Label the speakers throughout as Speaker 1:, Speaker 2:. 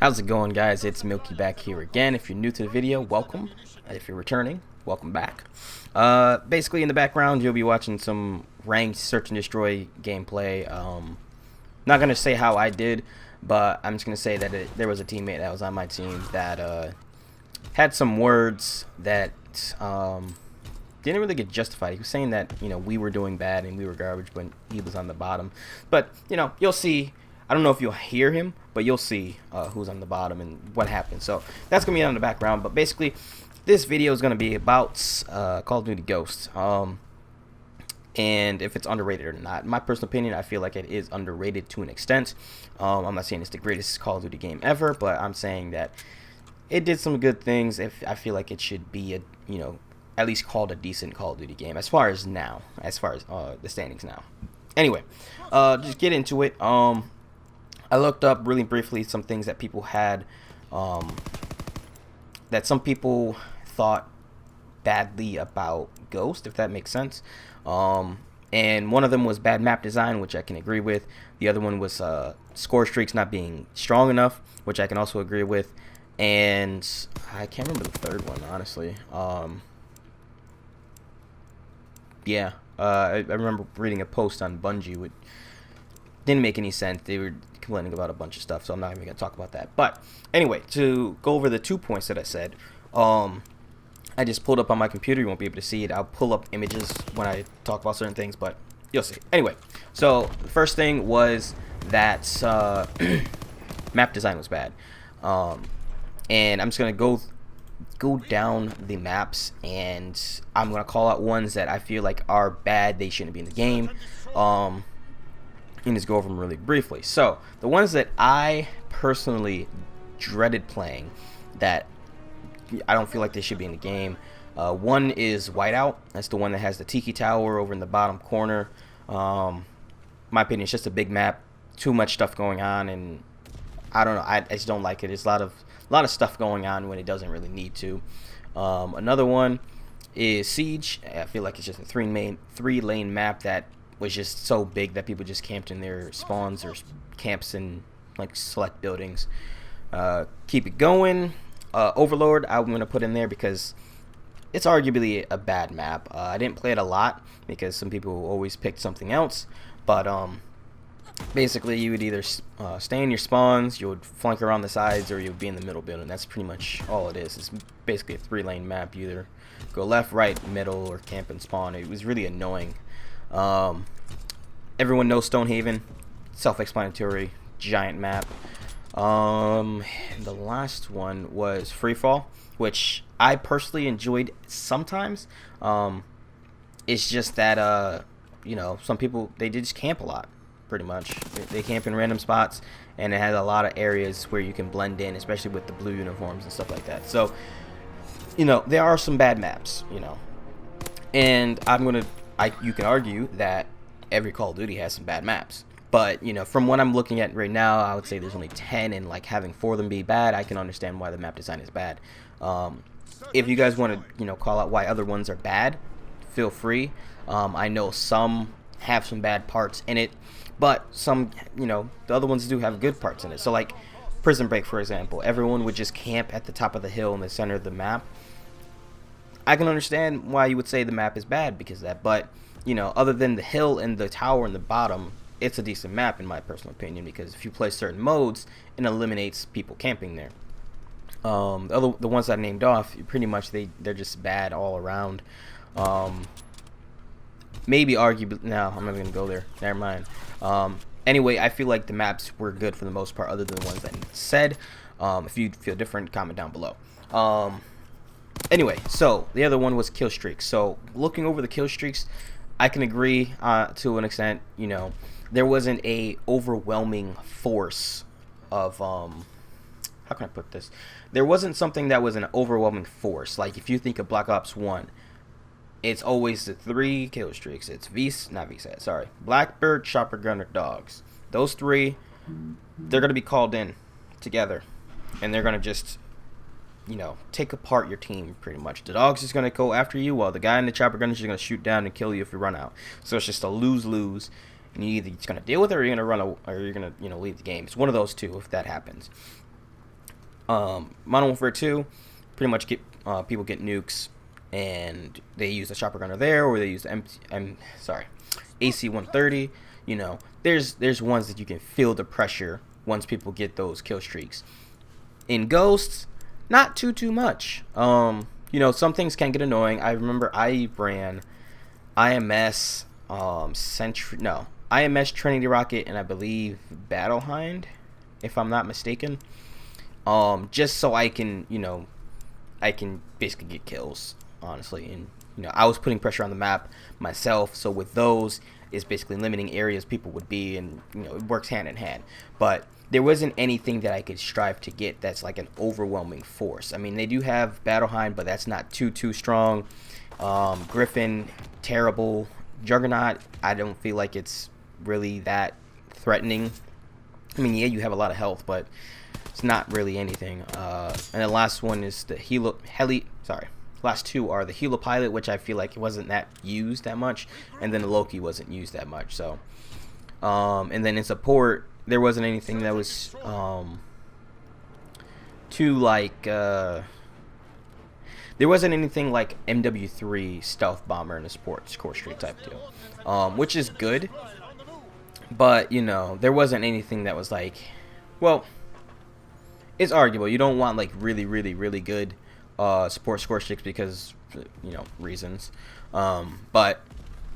Speaker 1: How's it going, guys? It's Milky back here again. If you're new to the video, welcome. If you're returning, welcome back. Basically, in the background, you'll be watching some ranked search and destroy gameplay. Not gonna say how I did, but I'm just gonna say that there was a teammate that was on my team that had some words that didn't really get justified. He was saying that we were doing bad and we were garbage when he was on the bottom. But you'll see. I don't know if you'll hear him, but you'll see who's on the bottom and what happened. So that's going to be on the background. But basically, this video is going to be about Call of Duty Ghost. And if it's underrated or not. In my personal opinion, I feel like it is underrated to an extent. I'm not saying it's the greatest Call of Duty game ever, but I'm saying that it did some good things. If I feel like it should be at least called a decent Call of Duty game as far as the standings now. Anyway, just get into it. I looked up really briefly some things that people had, that some people thought badly about Ghost, if that makes sense. And one of them was bad map design, which I can agree with. The other one was score streaks not being strong enough, which I can also agree with. And I can't remember the third one, honestly. Yeah, I remember reading a post on Bungie, which didn't make any sense. They were complaining about a bunch of stuff, so I'm not even going to talk about that. But anyway, to go over the 2 points that I said, I just pulled up on my computer. You won't be able to see it. I'll pull up images when I talk about certain things, but you'll see. Anyway, so the first thing was that map design was bad. And I'm just going to go down the maps, and I'm going to call out ones that I feel like are bad. They shouldn't be in the game. And just go over them really briefly. So the ones that I personally dreaded playing, that I don't feel like they should be in the game, one is Whiteout. That's the one that has the Tiki Tower over in the bottom corner. My opinion, it's just a big map, too much stuff going on, and I don't know, I just don't like it. It's a lot of stuff going on when it doesn't really need to. Another one is Siege. I feel like it's just a three-lane map that was just so big that people just camped in their spawns or camps in like select buildings. Keep it going. Overlord, I'm going to put in there because it's arguably a bad map. I didn't play it a lot because some people always picked something else, but basically you would either stay in your spawns, you would flank around the sides, or you would be in the middle building. That's pretty much all it is. It's basically a three-lane map. You either go left, right, middle, or camp and spawn. It was really annoying. Everyone knows Stonehaven, self-explanatory, giant map. The last one was Freefall, which I personally enjoyed sometimes. It's just that some people, they just camp a lot, pretty much. They camp in random spots, and it has a lot of areas where you can blend in, especially with the blue uniforms and stuff like that. So there are some bad maps, and you can argue that every Call of Duty has some bad maps, but from what I'm looking at right now, I would say there's only 10, and like having 4 of them be bad, I can understand why the map design is bad. If you guys want to call out why other ones are bad, feel free. I know some have some bad parts in it, but some the other ones do have good parts in it. So like Prison Break, for example, everyone would just camp at the top of the hill in the center of the map. I can understand why you would say the map is bad because of that, but other than the hill and the tower in the bottom, it's a decent map in my personal opinion, because if you play certain modes, it eliminates people camping there. The ones I named off, pretty much they're just bad all around. Maybe arguably, no, I'm not gonna go there. Never mind. Anyway, I feel like the maps were good for the most part, other than the ones that I said. If you feel different, comment down below. Anyway, so the other one was kill streaks. So looking over the kill streaks, I can agree to an extent. There wasn't a overwhelming force of how can I put this? There wasn't something that was an overwhelming force. Like if you think of Black Ops 1, it's always the 3 kill streaks. It's Blackbird, Chopper Gunner, Dogs. Those 3, they're gonna be called in together, and they're gonna just take apart your team pretty much. The Dog's just gonna go after you, while the guy in the Chopper Gunner is just gonna shoot down and kill you if you run out. So it's just a lose-lose, and you either just gonna deal with it, or you're gonna run, or you're gonna leave the game. It's one of those two if that happens. Modern Warfare 2, pretty much get people get nukes, and they use the chopper gunner there, or they use the AC-130. You know, there's ones that you can feel the pressure once people get those kill streaks. In Ghosts, not too much. You know, some things can get annoying. I remember I ran IMS, IMS Trinity Rocket, and I believe Battle Hind, if I'm not mistaken. Just so I can, you know, I can basically get kills, honestly. And, you know, I was putting pressure on the map myself, so with those, it's basically limiting areas people would be, and, you know, it works hand in hand. But there wasn't anything that I could strive to get that's like an overwhelming force. I mean, they do have Battle Hind, but that's not too strong. Griffin, terrible. Juggernaut, I don't feel like it's really that threatening. I mean, yeah, you have a lot of health, but it's not really anything. And the last one is the last two are the Helipilot, which I feel like it wasn't that used that much, and then the Loki wasn't used that much. So, and then in support, there wasn't anything that was too like there wasn't anything like MW3 Stealth Bomber in a sports core street type deal, which is good, but you know, there wasn't anything that was like, well, it's arguable. You don't want like really good support score streaks because, you know, reasons, but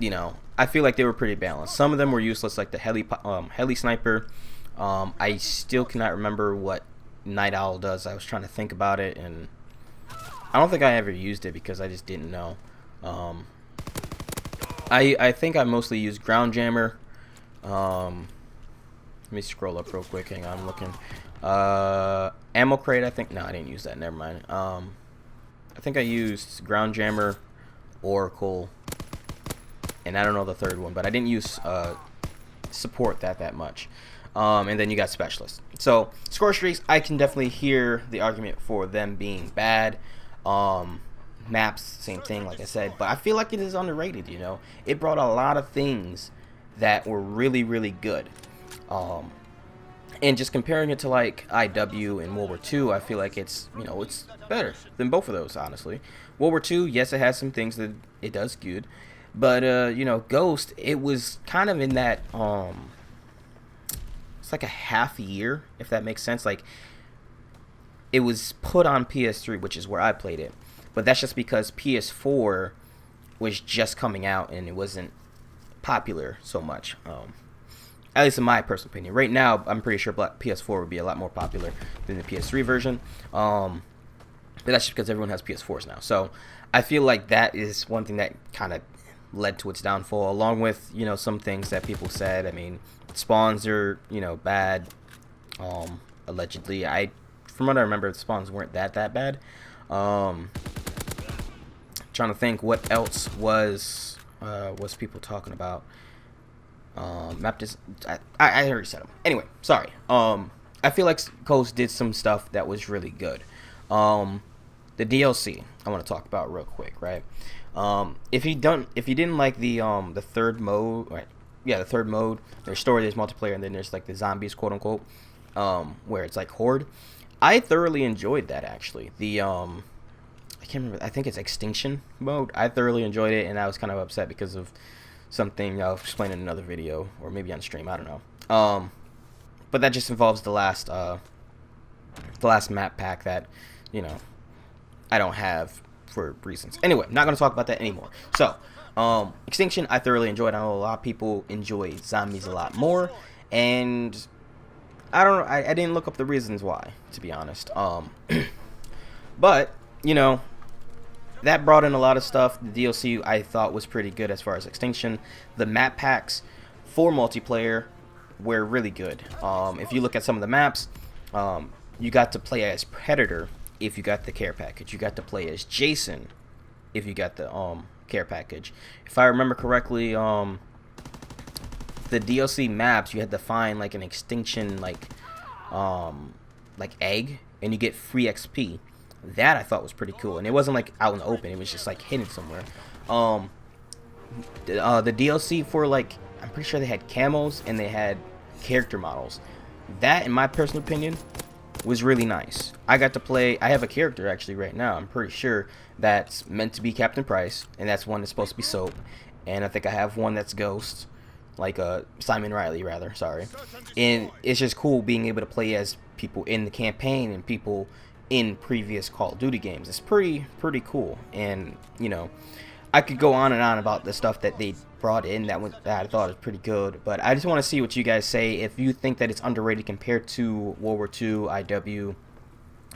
Speaker 1: you know, I feel like they were pretty balanced. Some of them were useless, like the heli sniper. I still cannot remember what Night Owl does. I was trying to think about it, and I don't think I ever used it because I just didn't know. I think I mostly used Ground Jammer. Let me scroll up real quick. Hang on, I'm looking. Ammo Crate, I think. No, I didn't use that. Never mind. I think I used Ground Jammer, Oracle, and I don't know the third one, but I didn't use support that much. And then you got Specialist. So score streaks, I can definitely hear the argument for them being bad. Maps, same thing, like I said, but I feel like it is underrated. You know, it brought a lot of things that were really good. And just comparing it to like IW and World War II, I feel like it's, you know, it's better than both of those, honestly. World War II, yes, it has some things that it does good, but you know, Ghost, it was kind of in that it's like a half year, if that makes sense. Like, it was put on PS3, which is where I played it, but that's just because PS4 was just coming out and it wasn't popular so much. At least in my personal opinion. Right now, I'm pretty sure PS4 would be a lot more popular than the PS3 version. But that's just because everyone has PS4s now. So I feel like that is one thing that kind of led to its downfall, along with, you know, some things that people said. I mean, spawns are, you know, bad. Allegedly, from what I remember, the spawns weren't that bad. Trying to think what else was people talking about. I already said them. Anyway, sorry. I feel like Ghost did some stuff that was really good. The DLC I want to talk about real quick, right? If you didn't like the third mode, right? Yeah, the third mode. There's story, there's multiplayer, and then there's like the zombies, quote unquote, where it's like horde. I thoroughly enjoyed that, actually. The I can't remember. I think it's extinction mode. I thoroughly enjoyed it, and I was kind of upset because of something I'll explain in another video, or maybe on stream, I don't know. But that just involves the last map pack that, you know, I don't have for reasons. Anyway, not going to talk about that anymore. So, Extinction, I thoroughly enjoyed. I know a lot of people enjoy zombies a lot more, and I don't know, I didn't look up the reasons why, to be honest. But, you know, that brought in a lot of stuff. The DLC I thought was pretty good as far as Extinction. The map packs for multiplayer were really good. If you look at some of the maps, you got to play as Predator if you got the care package. You got to play as Jason if you got the care package. If I remember correctly, the DLC maps, you had to find like an Extinction like egg, and you get free XP. That I thought was pretty cool, and it wasn't like out in the open, it was just like hidden somewhere. The DLC for, like, I'm pretty sure they had camos and they had character models. That, in my personal opinion, was really nice. I got to play. I have a character actually right now. I'm pretty sure that's meant to be Captain Price, and that's one that's supposed to be Soap. And I think I have one that's Ghost, like Simon Riley rather. Sorry. And it's just cool being able to play as people in the campaign and people in previous Call of Duty games. It's pretty cool. And you know, I could go on and on about the stuff that they brought in that I thought was pretty good, but I just want to see what you guys say. If you think that it's underrated compared to World War II, IW,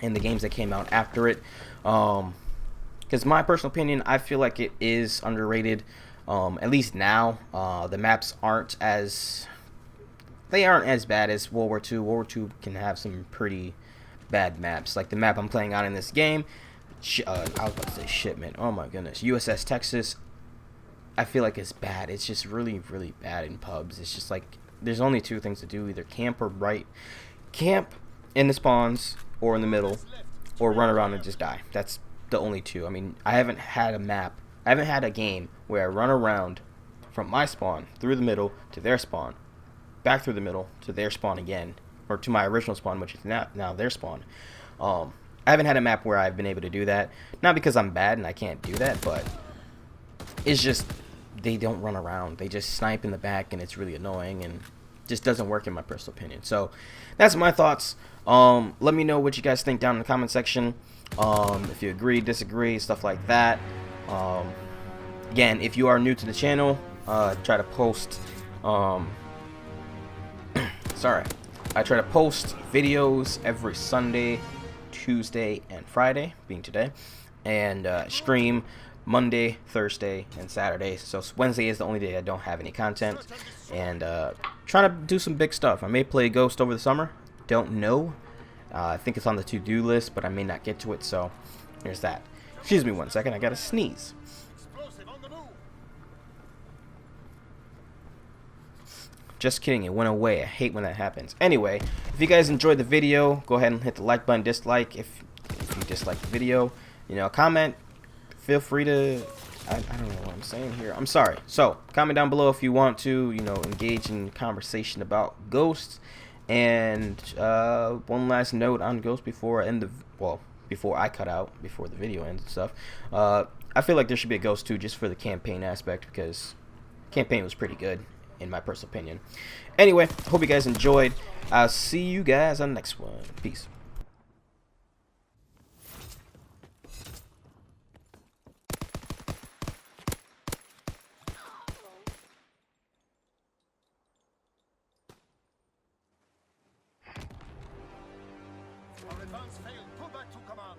Speaker 1: and the games that came out after it, because my personal opinion, I feel like it is underrated. At least now, the maps aren't as bad as World War II. World War II can have some pretty bad maps, like the map I'm playing on in this game. I was about to say shipment. Oh my goodness, USS Texas. I feel like it's bad. It's just really bad in pubs. It's just like there's only two things to do: either camp in the spawns or in the middle, or run around and just die. That's the only two. I mean, I haven't had a game where I run around from my spawn through the middle to their spawn, back through the middle to their spawn again, or to my original spawn, which is now their spawn. I haven't had a map where I've been able to do that. Not because I'm bad and I can't do that, but it's just they don't run around. They just snipe in the back, and it's really annoying and just doesn't work in my personal opinion. So that's my thoughts. Let me know what you guys think down in the comment section. If you agree, disagree, stuff like that. Again, if you are new to the channel, try to post. Sorry, I try to post videos every Sunday, Tuesday, and Friday, being today, and stream Monday, Thursday, and Saturday. So Wednesday is the only day I don't have any content, and trying to do some big stuff. I may play Ghost over the summer. Don't know. I think it's on the to-do list, but I may not get to it. So there's that. Excuse me one second. I gotta sneeze. Just kidding, it went away. I hate when that happens. Anyway, if you guys enjoyed the video, go ahead and hit the like button, dislike if you dislike the video. You know, comment. Feel free to, I don't know what I'm saying here. I'm sorry. So, comment down below if you want to, you know, engage in conversation about Ghosts. And one last note on Ghost before I end the, well, before I cut out, before the video ends and stuff. I feel like there should be a Ghost 2 just for the campaign aspect, because campaign was pretty good in my personal opinion. Anyway, hope you guys enjoyed. I'll see you guys on the next one. Peace.
Speaker 2: Our advance failed. Pull back to command.